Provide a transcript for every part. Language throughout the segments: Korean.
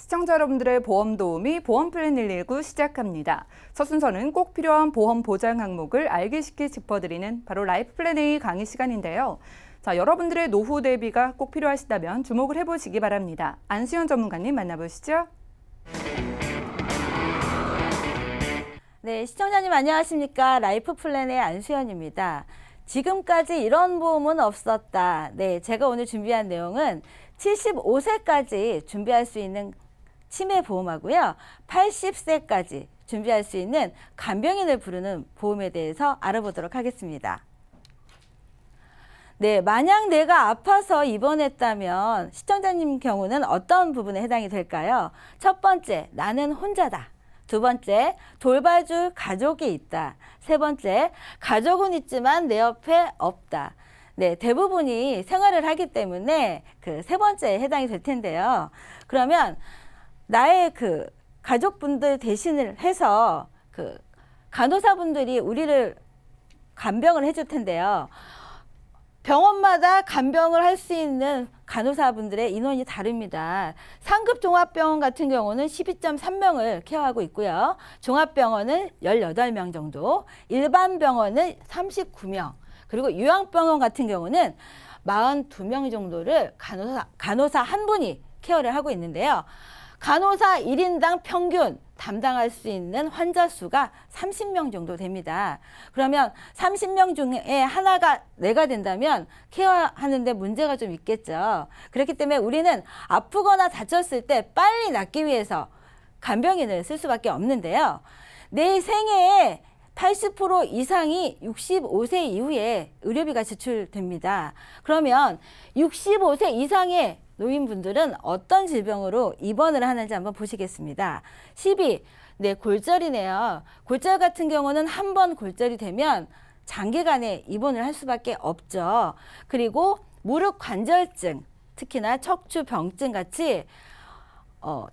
시청자 여러분들의 보험 도우미 보험 플랜 119 시작합니다. 첫 순서는 꼭 필요한 보험 보장 항목을 알기 쉽게 짚어드리는 바로 라이프 플랜 A 강의 시간인데요. 자, 여러분들의 노후 대비가 꼭 필요하시다면 주목을 해보시기 바랍니다. 안수현 전문가님 만나보시죠. 네, 시청자님 안녕하십니까? 라이프 플랜의 안수현입니다. 지금까지 이런 보험은 없었다. 네, 제가 오늘 준비한 내용은 75세까지 준비할 수 있는 치매 보험하고요. 80세까지 준비할 수 있는 간병인을 부르는 보험에 대해서 알아보도록 하겠습니다. 네, 만약 내가 아파서 입원했다면 시청자님 경우는 어떤 부분에 해당이 될까요? 첫 번째, 나는 혼자다. 두 번째, 돌봐줄 가족이 있다. 세 번째, 가족은 있지만 내 옆에 없다. 네, 대부분이 생활을 하기 때문에 그 세 번째에 해당이 될 텐데요. 그러면 나의 그 가족분들 대신을 해서 그 간호사분들이 우리를 간병을 해줄 텐데요. 병원마다 간병을 할 수 있는 간호사분들의 인원이 다릅니다. 상급 종합병원 같은 경우는 12.3명을 케어하고 있고요. 종합병원은 18명 정도, 일반 병원은 39명, 그리고 요양병원 같은 경우는 42명 정도를 간호사 한 분이 케어를 하고 있는데요. 간호사 1인당 평균 담당할 수 있는 환자 수가 30명 정도 됩니다. 그러면 30명 중에 하나가 내가 된다면 케어하는데 문제가 좀 있겠죠. 그렇기 때문에 우리는 아프거나 다쳤을 때 빨리 낫기 위해서 간병인을 쓸 수밖에 없는데요. 내 생애에 80% 이상이 65세 이후에 의료비가 지출됩니다. 그러면 65세 이상의 노인분들은 어떤 질병으로 입원을 하는지 한번 보시겠습니다. 12. 네, 골절이네요. 골절 같은 경우는 한 번 골절이 되면 장기간에 입원을 할 수밖에 없죠. 그리고 무릎 관절증, 특히나 척추병증 같이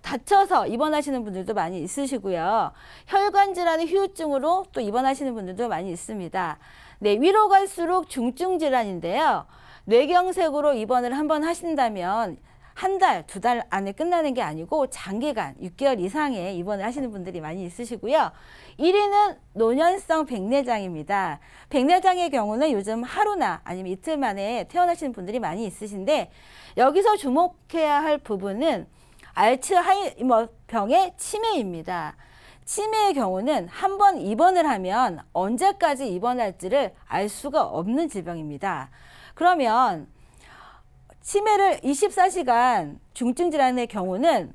다쳐서 입원하시는 분들도 많이 있으시고요. 혈관 질환의 후유증으로 또 입원하시는 분들도 많이 있습니다. 네, 위로 갈수록 중증 질환인데요. 뇌경색으로 입원을 한번 하신다면 한 달, 두 달 안에 끝나는 게 아니고 장기간 6개월 이상의 입원을 하시는 분들이 많이 있으시고요. 1위는 노년성 백내장입니다. 백내장의 경우는 요즘 하루나 아니면 이틀 만에 퇴원하시는 분들이 많이 있으신데 여기서 주목해야 할 부분은 알츠하이머병의 치매입니다. 치매의 경우는 한 번 입원을 하면 언제까지 입원할지를 알 수가 없는 질병입니다. 그러면 치매를 24시간 중증 질환의 경우는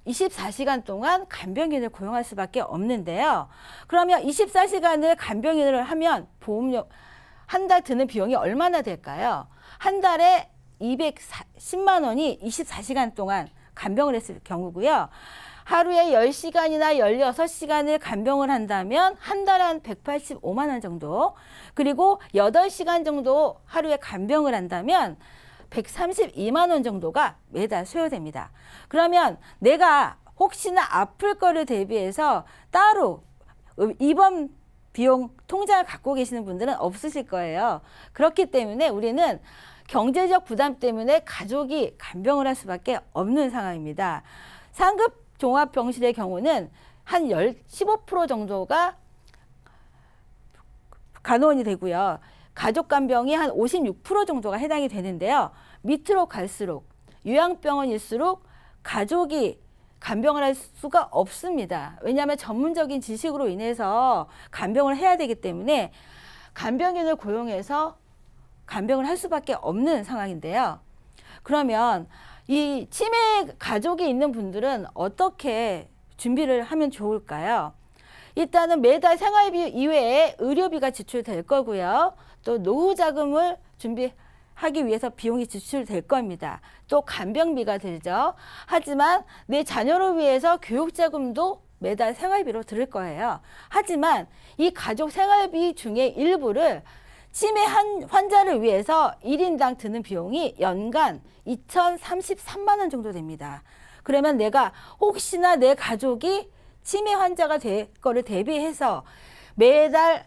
24시간 동안 간병인을 고용할 수밖에 없는데요. 그러면 24시간을 간병인을 하면 보험료 한 달 드는 비용이 얼마나 될까요? 한 달에 210만 원이 24시간 동안 간병을 했을 경우고요. 하루에 10시간이나 16시간을 간병을 한다면 한 달에 한 185만 원 정도, 그리고 8시간 정도 하루에 간병을 한다면 132만 원 정도가 매달 소요됩니다. 그러면 내가 혹시나 아플 거를 대비해서 따로 입원 비용 통장을 갖고 계시는 분들은 없으실 거예요. 그렇기 때문에 우리는 경제적 부담 때문에 가족이 간병을 할 수밖에 없는 상황입니다. 상급 종합병실의 경우는 한 15% 정도가 간호원이 되고요. 가족 간병이 한 56% 정도가 해당이 되는데요. 밑으로 갈수록 요양병원일수록 가족이 간병을 할 수가 없습니다. 왜냐하면 전문적인 지식으로 인해서 간병을 해야 되기 때문에 간병인을 고용해서 간병을 할 수밖에 없는 상황인데요. 그러면 이 치매 가족이 있는 분들은 어떻게 준비를 하면 좋을까요? 일단은 매달 생활비 이외에 의료비가 지출될 거고요. 또 노후 자금을 준비하기 위해서 비용이 지출될 겁니다. 또 간병비가 들죠. 하지만 내 자녀를 위해서 교육 자금도 매달 생활비로 들을 거예요. 하지만 이 가족 생활비 중에 일부를 치매 환자를 위해서 1인당 드는 비용이 연간 2,033만 원 정도 됩니다. 그러면 내가 혹시나 내 가족이 치매 환자가 될 거를 대비해서 매년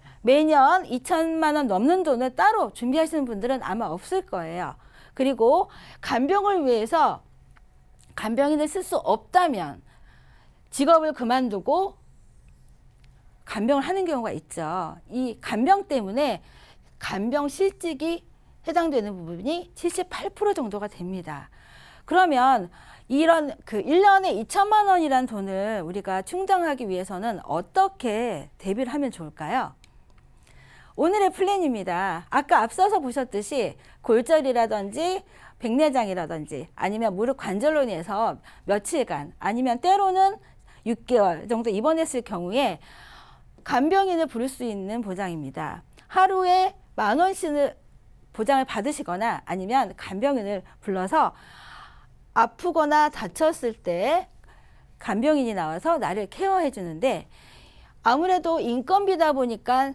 2천만 원 넘는 돈을 따로 준비하시는 분들은 아마 없을 거예요. 그리고 간병을 위해서 간병인을 쓸 수 없다면 직업을 그만두고 간병을 하는 경우가 있죠. 이 간병 때문에 간병 실직이 해당되는 부분이 78% 정도가 됩니다. 그러면 이런 그 1년에 2천만 원이라는 돈을 우리가 충당하기 위해서는 어떻게 대비를 하면 좋을까요? 오늘의 플랜입니다. 아까 앞서서 보셨듯이 골절이라든지 백내장이라든지 아니면 무릎 관절로 인해서 며칠간 아니면 때로는 6개월 정도 입원했을 경우에 간병인을 부를 수 있는 보장입니다. 하루에 10,000원씩을 보장을 받으시거나 아니면 간병인을 불러서 아프거나 다쳤을 때 간병인이 나와서 나를 케어해 주는데 아무래도 인건비다 보니까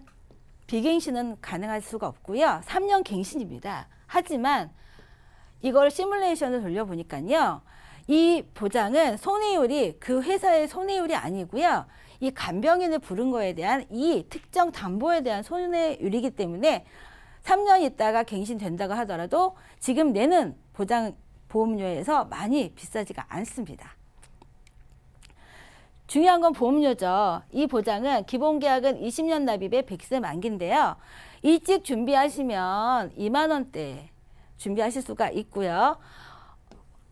비갱신은 가능할 수가 없고요. 3년 갱신입니다. 하지만 이걸 시뮬레이션을 돌려보니까요. 이 보장은 손해율이 그 회사의 손해율이 아니고요. 이 간병인을 부른 거에 대한 이 특정 담보에 대한 손해율이기 때문에 3년 있다가 갱신된다고 하더라도 지금 내는 보장 보험료에서 많이 비싸지가 않습니다. 중요한 건 보험료죠. 이 보장은 기본계약은 20년 납입에 100세 만기인데요. 일찍 준비하시면 2만 원대 준비하실 수가 있고요.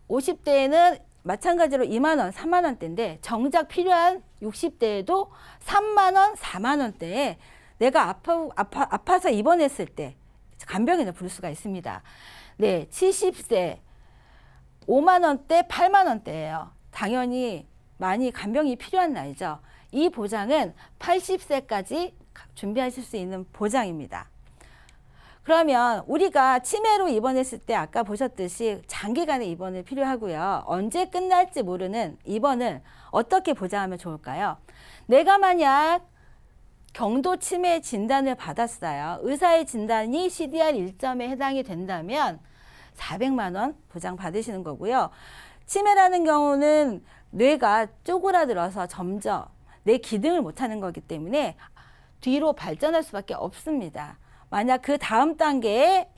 50대에는 마찬가지로 2만 원, 3만 원대인데 정작 필요한 60대에도 3만 원, 4만 원대에 내가 아파서 입원했을 때 간병인을 부를 수가 있습니다. 네, 70세 5만 원대, 8만 원대예요. 당연히 많이 간병이 필요한 나이죠. 이 보장은 80세까지 준비하실 수 있는 보장입니다. 그러면 우리가 치매로 입원했을 때 아까 보셨듯이 장기간의 입원이 필요하고요. 언제 끝날지 모르는 입원을 어떻게 보장하면 좋을까요? 내가 만약 경도 치매 진단을 받았어요. 의사의 진단이 CDR 1점에 해당이 된다면 400만 원 보장 받으시는 거고요. 치매라는 경우는 뇌가 쪼그라들어서 점점 내 기능을 못하는 거기 때문에 뒤로 발전할 수밖에 없습니다. 만약 그 다음 단계에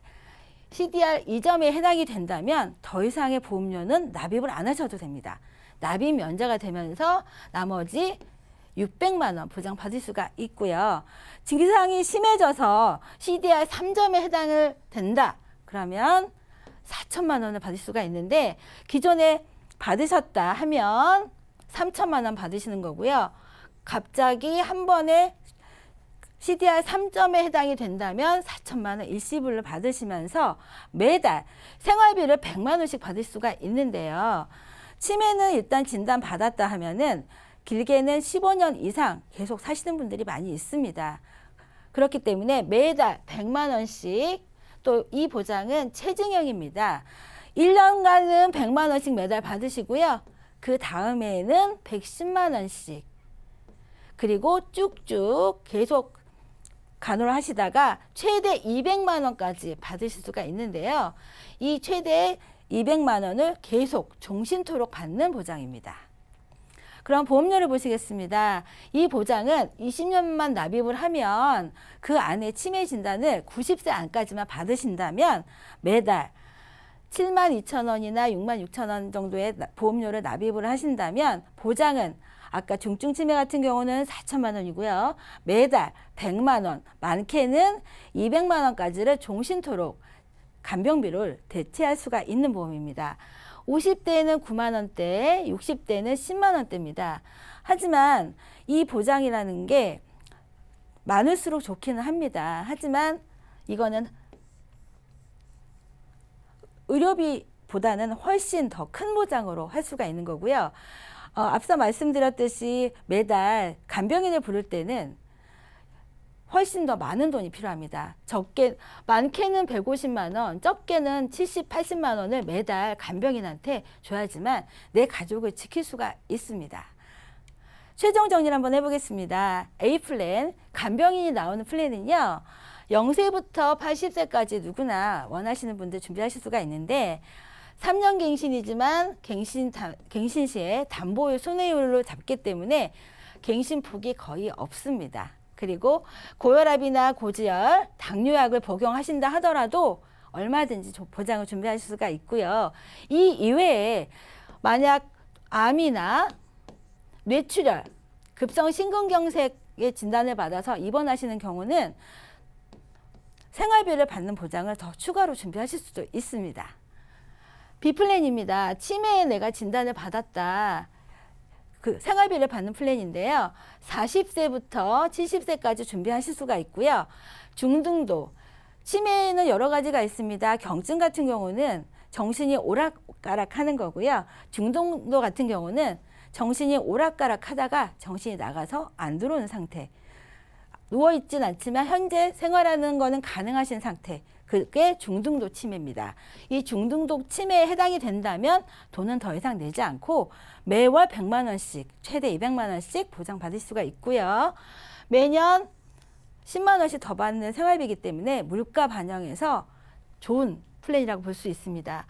CDR 2점에 해당이 된다면 더 이상의 보험료는 납입을 안 하셔도 됩니다. 납입 면제가 되면서 나머지 600만 원 보장받을 수가 있고요. 증상이 심해져서 CDR 3점에 해당을 된다. 그러면 4천만 원을 받을 수가 있는데 기존에 받으셨다 하면 3천만 원 받으시는 거고요. 갑자기 한 번에 CDR 3점에 해당이 된다면 4천만 원 일시불로 받으시면서 매달 생활비를 100만 원씩 받을 수가 있는데요. 치매는 일단 진단 받았다 하면은 길게는 15년 이상 계속 사시는 분들이 많이 있습니다. 그렇기 때문에 매달 100만 원씩 또 이 보장은 체증형입니다. 1년간은 100만 원씩 매달 받으시고요. 그 다음에는 110만 원씩 그리고 쭉쭉 계속 간호를 하시다가 최대 200만 원까지 받으실 수가 있는데요. 이 최대 200만 원을 계속 종신토록 받는 보장입니다. 그럼 보험료를 보시겠습니다. 이 보장은 20년만 납입을 하면 그 안에 치매 진단을 90세 안까지만 받으신다면 매달 72,000원이나 66,000원 정도의 보험료를 납입을 하신다면 보장은 아까 중증 치매 같은 경우는 4천만 원이고요. 매달 100만 원, 많게는 200만 원까지를 종신토록 간병비를 대체할 수가 있는 보험입니다. 50대에는 9만 원대, 60대는 10만 원대입니다. 하지만 이 보장이라는 게 많을수록 좋기는 합니다. 하지만 이거는 의료비보다는 훨씬 더 큰 보장으로 할 수가 있는 거고요. 앞서 말씀드렸듯이 매달 간병인을 부를 때는 훨씬 더 많은 돈이 필요합니다. 많게는 150만 원, 적게는 70, 80만 원을 매달 간병인한테 줘야지만 내 가족을 지킬 수가 있습니다. 최종 정리를 한번 해보겠습니다. A플랜, 간병인이 나오는 플랜은요. 0세부터 80세까지 누구나 원하시는 분들 준비하실 수가 있는데 3년 갱신이지만 갱신 시에 담보율 손해율로 잡기 때문에 갱신폭이 거의 없습니다. 그리고 고혈압이나 고지혈, 당뇨약을 복용하신다 하더라도 얼마든지 보장을 준비하실 수가 있고요. 이 이외에 만약 암이나 뇌출혈, 급성 심근경색의 진단을 받아서 입원하시는 경우는 생활비를 받는 보장을 더 추가로 준비하실 수도 있습니다. B플랜입니다. 치매에 내가 진단을 받았다. 그 생활비를 받는 플랜인데요. 40세부터 70세까지 준비하실 수가 있고요. 중등도, 치매에는 여러 가지가 있습니다. 경증 같은 경우는 정신이 오락가락하는 거고요. 중등도 같은 경우는 정신이 오락가락하다가 정신이 나가서 안 들어오는 상태. 누워있진 않지만 현재 생활하는 거는 가능하신 상태. 그게 중등도 치매입니다. 이 중등도 치매에 해당이 된다면 돈은 더 이상 내지 않고 매월 100만 원씩, 최대 200만 원씩 보장받을 수가 있고요. 매년 10만 원씩 더 받는 생활비이기 때문에 물가 반영해서 좋은 플랜이라고 볼 수 있습니다.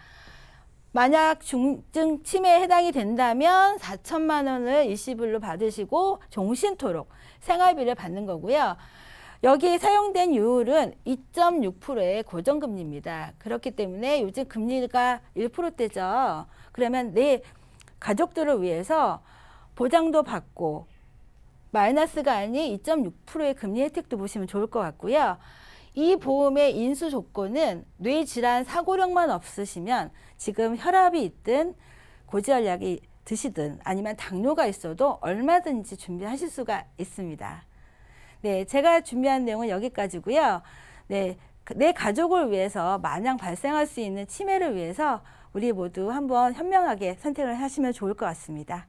만약 중증 치매에 해당이 된다면 4천만 원을 일시불로 받으시고 종신토록 생활비를 받는 거고요. 여기에 사용된 요율은 2.6%의 고정금리입니다. 그렇기 때문에 요즘 금리가 1%대죠. 그러면 내 가족들을 위해서 보장도 받고 마이너스가 아닌 2.6%의 금리 혜택도 보시면 좋을 것 같고요. 이 보험의 인수 조건은 뇌질환 사고력만 없으시면 지금 혈압이 있든 고지혈약이 드시든 아니면 당뇨가 있어도 얼마든지 준비하실 수가 있습니다. 네, 제가 준비한 내용은 여기까지고요. 네, 내 가족을 위해서 마냥 발생할 수 있는 치매를 위해서 우리 모두 한번 현명하게 선택을 하시면 좋을 것 같습니다.